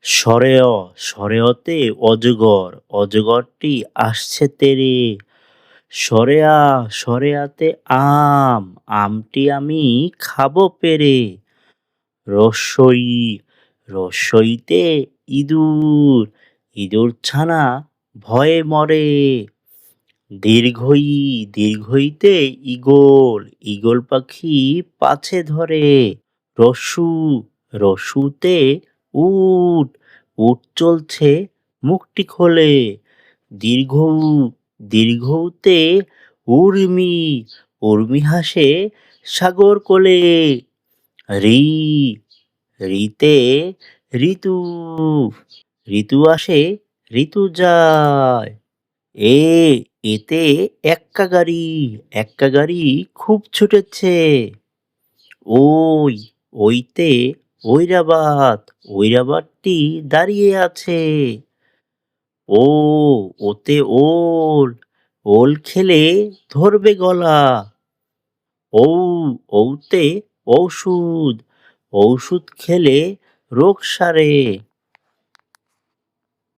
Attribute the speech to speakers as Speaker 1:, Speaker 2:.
Speaker 1: সরেয় সরেয়তে অজগর অজগরটি আসছে তেরে। সরেয়া সরেয়াতে আম আমটি আমি খাবো পেরে। রস্বই রস্বইতে ইঁদুর ইঁদুর ছানা ভয়ে মরে। দীর্ঘই দীর্ঘইতে ঈগল ঈগল পাখি পাছে ধরে। রস্যু রস্যুতে উট উট চলছে মুখটি খোলে। দীর্ঘৌ দীর্ঘৌতে উর্মি উর্মি হাসে সাগর কোলে। রি রিতে ঋতু ঋতু আসে ঋতু যায়। এ এতে এক্কা গাড়ি খুব ছুটেছে। ওই ওইতে ঐরাবাতটি দাঁড়িয়ে আছে। ও ওতে ওল ওল খেলে ধরবে গলা। ঔ ঔতে ঔষুধ ঔষুধ খেলে রোগ সারে।